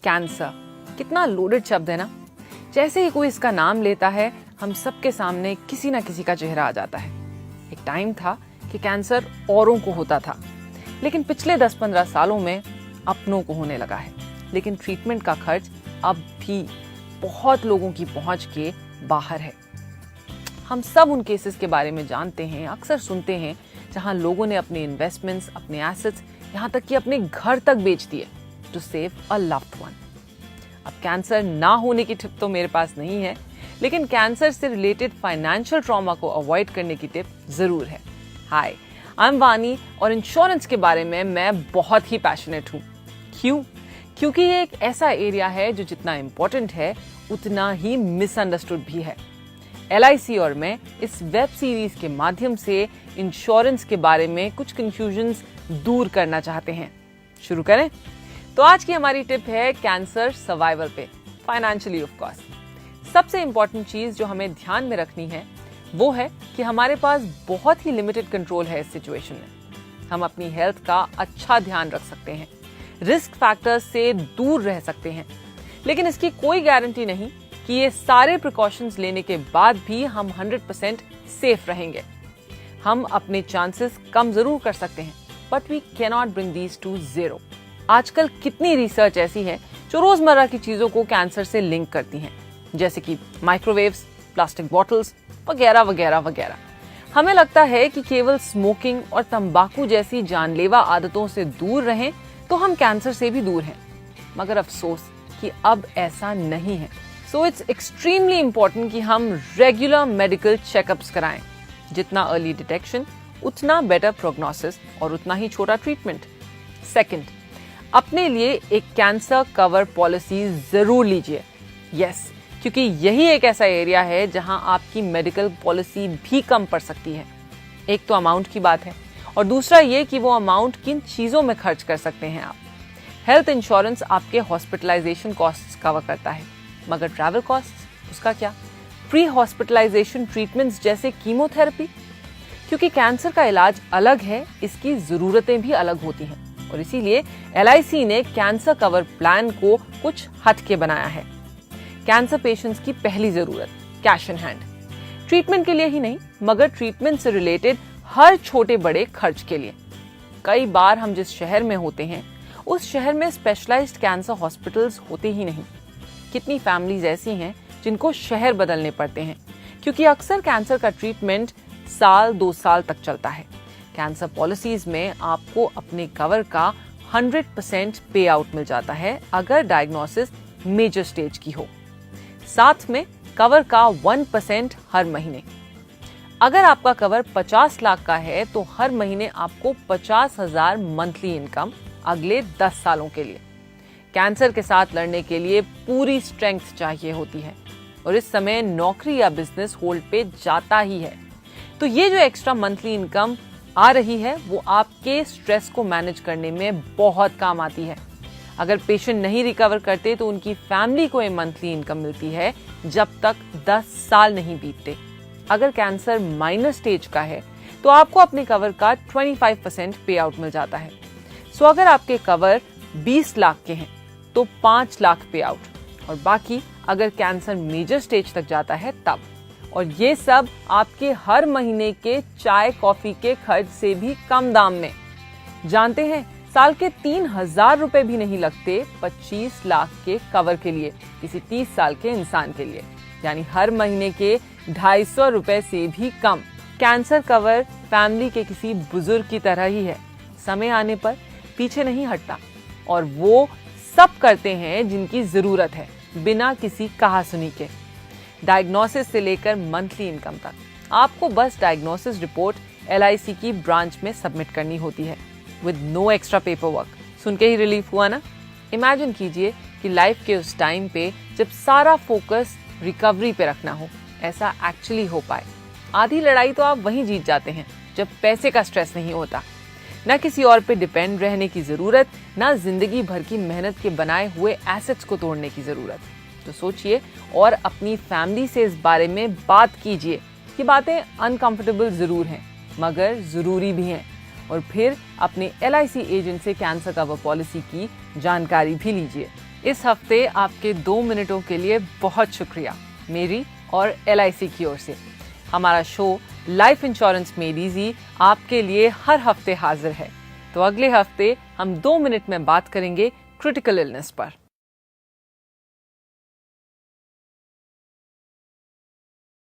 Cancer कितना loaded शब्द है ना। जैसे ही कोई इसका नाम लेता है हम सबके सामने किसी ना किसी का चेहरा आ जाता है। एक टाइम था कि कैंसर औरों को होता था, लेकिन पिछले 10-15 सालों में अपनों को होने लगा है। लेकिन ट्रीटमेंट का खर्च अब भी बहुत लोगों की पहुंच के बाहर है। हम सब उन केसेस के बारे में जानते हैं, अक्सर सुनते हैं, जहां लोगों ने अपने इन्वेस्टमेंट्स, अपने एसेट्स, यहाँ तक कि अपने घर तक बेच दिए to save a loved one. अब कैंसर ना होने की टिप तो मेरे पास नहीं है, लेकिन कैंसर से रिलेटेड फाइनेंशियल ट्रॉमा को अवॉइड करने की टिप जरूर है। हाय, आई एम वानी और इंश्योरेंस के बारे में मैं बहुत ही पैशनेट हूँ। क्यों? क्योंकि ये एक ऐसा एरिया है जो जितना इम्पोर्टेंट है उतना ही मिसअंडरस्टूड भी है। LIC और मैं इस वेब सीरीज के माध्यम से इंश्योरेंस के बारे में कुछ कंफ्यूजन्स दूर करना चाहते हैं। शुरू करें? तो आज की हमारी टिप है कैंसर सर्वाइवल पे, फाइनेंशियली ऑफ कोर्स। सबसे इंपॉर्टेंट चीज जो हमें ध्यान में रखनी है वो है कि हमारे पास बहुत ही लिमिटेड कंट्रोल है इस सिचुएशन में। हम अपनी हेल्थ का अच्छा ध्यान रख सकते हैं, रिस्क फैक्टर्स से दूर रह सकते हैं, लेकिन इसकी कोई गारंटी नहीं कि ये सारे प्रिकॉशंस लेने के बाद भी हम 100% सेफ रहेंगे। हम अपने चांसेस कम जरूर कर सकते हैं, but we can not bring these to zero. आजकल कितनी रिसर्च ऐसी है जो रोजमर्रा की चीजों को कैंसर से लिंक करती हैं, जैसे कि माइक्रोवेव्स, प्लास्टिक बॉटल्स वगैरह वगैरह वगैरह। हमें लगता है कि केवल स्मोकिंग और तंबाकू जैसी जानलेवा आदतों से दूर रहें तो हम कैंसर से भी दूर हैं, मगर अफसोस कि अब ऐसा नहीं है। सो इट्स एक्सट्रीमली इंपॉर्टेंट कि हम रेगुलर मेडिकल चेकअप्स कराएं। जितना अर्ली डिटेक्शन उतना बेटर प्रोग्नोसिस और उतना ही छोटा ट्रीटमेंट। सेकंड, अपने लिए एक कैंसर कवर पॉलिसी जरूर लीजिए। यस, क्योंकि यही एक ऐसा एरिया है जहां आपकी मेडिकल पॉलिसी भी कम पड़ सकती है। एक तो अमाउंट की बात है और दूसरा ये कि वो अमाउंट किन चीजों में खर्च कर सकते हैं आप। हेल्थ इंश्योरेंस आपके हॉस्पिटलाइजेशन कॉस्ट्स कवर करता है, मगर ट्रैवल कॉस्ट्स उसका क्या? प्री हॉस्पिटलाइजेशन ट्रीटमेंट्स जैसे कीमोथेरेपी, क्योंकि कैंसर का इलाज अलग है, इसकी जरूरतें भी अलग होती हैं और इसीलिए LIC ने कैंसर कवर प्लान को कुछ हटके बनाया है। कैंसर पेशेंट्स की पहली जरूरत कैश इन हैंड, ट्रीटमेंट के लिए ही नहीं मगर ट्रीटमेंट से रिलेटेड हर छोटे बड़े खर्च के लिए। कई बार हम जिस शहर में होते हैं उस शहर में स्पेशलाइज्ड कैंसर हॉस्पिटल्स होते ही नहीं। कितनी फैमिलीज ऐसी हैं जिनको शहर बदलने पड़ते हैं, क्योंकि अक्सर कैंसर का ट्रीटमेंट 1-2 साल तक चलता है। कैंसर पॉलिसीज में आपको अपने कवर का 100% पे आउट मिल जाता है अगर डायग्नोसिस मेजर स्टेज की हो। साथ में कवर का 1% हर महीने। अगर आपका कवर 50 लाख का है तो हर महीने आपको 50,000 मंथली इनकम अगले 10 सालों के लिए। कैंसर के साथ लड़ने के लिए पूरी स्ट्रेंथ चाहिए होती है और इस समय नौकरी या बिजनेस होल्ड पे जाता ही है। तो ये जो एक्स्ट्रा मंथली इनकम आ रही है वो आपके स्ट्रेस को मैनेज करने में बहुत काम आती है। अगर पेशेंट नहीं रिकवर करते तो उनकी फैमिली को ये मंथली इनकम मिलती है जब तक 10 साल नहीं बीतते। अगर कैंसर माइनर स्टेज का है तो आपको अपने कवर का 25% पे आउट मिल जाता है। सो अगर आपके कवर 20 लाख के हैं तो 5 लाख पे आउट, और बाकी अगर कैंसर मेजर स्टेज तक जाता है तब। और ये सब आपके हर महीने के चाय कॉफी के खर्च से भी कम दाम में। जानते हैं, साल के 3,000 रुपए भी नहीं लगते 25 लाख के कवर के लिए, किसी 30 साल के इंसान के लिए, यानी हर महीने के 250 रुपए से भी कम। कैंसर कवर फैमिली के किसी बुजुर्ग की तरह ही है, समय आने पर पीछे नहीं हटता और वो सब करते हैं जिनकी जरूरत है, बिना किसी कहासुनी के। डायग्नोसिस से लेकर मंथली इनकम तक आपको बस डायग्नोसिस रिपोर्ट LIC की ब्रांच में सबमिट करनी होती है with no extra paper work. सुन के ही रिलीफ हुआ ना? इमेजिन कीजिए कि लाइफ के उस टाइम पे जब सारा फोकस रिकवरी पे रखना हो, ऐसा एक्चुअली हो पाए। आधी लड़ाई तो आप वहीं जीत जाते हैं जब पैसे का स्ट्रेस नहीं होता, ना किसी और पे डिपेंड रहने की जरूरत, ना जिंदगी भर की मेहनत के बनाए हुए एसेट्स को तोड़ने की जरूरत। तो सोचिए और अपनी फैमिली से इस बारे में बात कीजिए। ये बातें अनकंफर्टेबल जरूर हैं मगर जरूरी भी हैं। और फिर अपने LIC एजेंट से कैंसर कवर पॉलिसी की जानकारी भी लीजिए। इस हफ्ते आपके 2 मिनटों के लिए बहुत शुक्रिया मेरी और LIC की ओर से। हमारा show life insurance made easy आपके लिए हर हफ्ते हाजिर है। तो अगले हफ्ते हम 2 मिनट में बात करेंगे क्रिटिकल इलनेस पर।